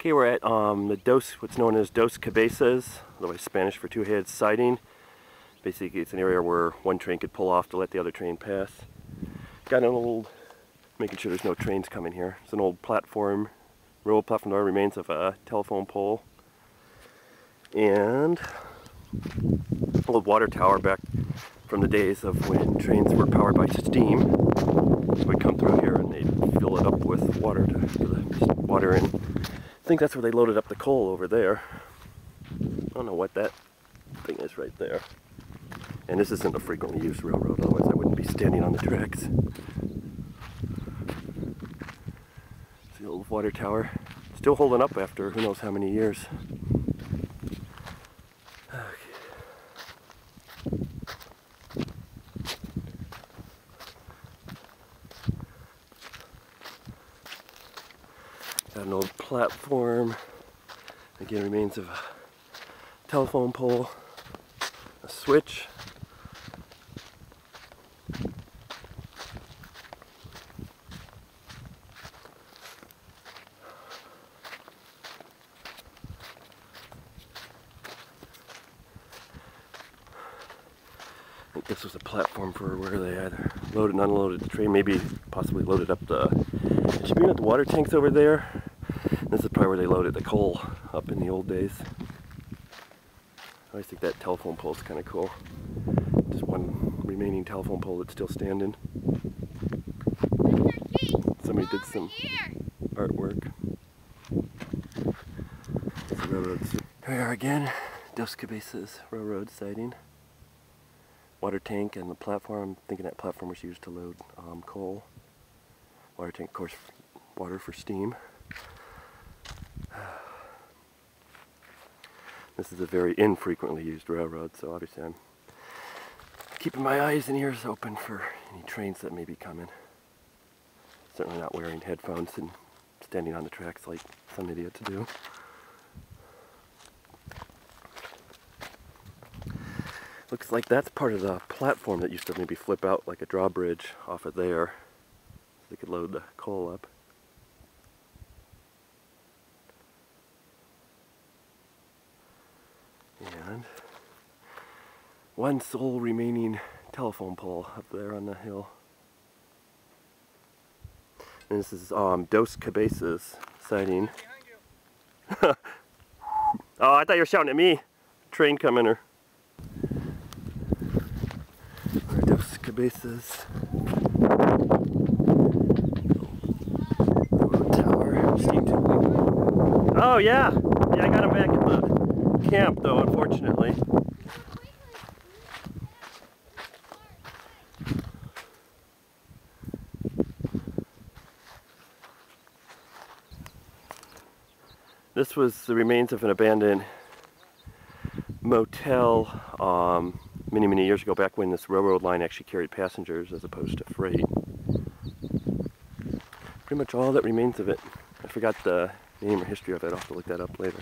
Okay, we're at what's known as Dos Cabezas, otherwise Spanish for two-headed siding. Basically, it's an area where one train could pull off to let the other train pass. Got an old, making sure there's no trains coming here. It's an old platform, railroad platform. There remains of a telephone pole and an old water tower back from the days of when trains were powered by steam. Would come through here and they'd fill it up with water to the water in. I think that's where they loaded up the coal over there. I don't know what that thing is right there. And this isn't a frequently used railroad, otherwise I wouldn't be standing on the tracks. It's the old water tower. Still holding up after who knows how many years. Got an old platform. Again, remains of a telephone pole, a switch. I think this was a platform for where they either loaded and unloaded the train, maybe possibly loaded up the, it should be at the water tanks over there. This is probably where they loaded the coal up in the old days. I always think that telephone pole is kind of cool. Just one remaining telephone pole that's still standing. Somebody did some artwork. Here we are again, Dos Cabezas Railroad siding. Water tank and the platform. I'm thinking that platform was used to load coal. Water tank, of course, water for steam. This is a very infrequently used railroad, so obviously I'm keeping my eyes and ears open for any trains that may be coming. Certainly not wearing headphones and standing on the tracks like some idiots do. Looks like that's part of the platform that used to maybe flip out like a drawbridge off of there. They could load the coal up. And one sole remaining telephone pole up there on the hill. And this is Dos Cabezas siding. Oh, I thought you were shouting at me. Train coming or. Dos Cabezas. Tower. Oh yeah. Yeah, I got him back at the camp though, unfortunately. This was the remains of an abandoned motel many years ago, back when this railroad line actually carried passengers as opposed to freight. Pretty much all that remains of it. I forgot the name or history of it. I'll have to look that up later.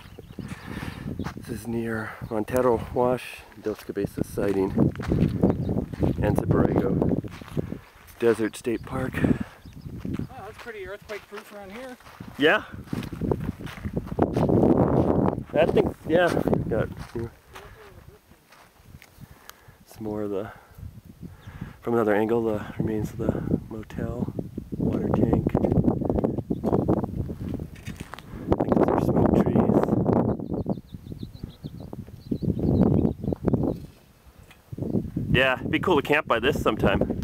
This is near Montero Wash, Dos Cabezas siding, Anza-Borrego Desert State Park. Oh, that's pretty earthquake-proof around here. Yeah. I think, yeah. Got some more of the, from another angle, the remains of the motel, water tank. I think those are smoke trees. Yeah, it'd be cool to camp by this sometime.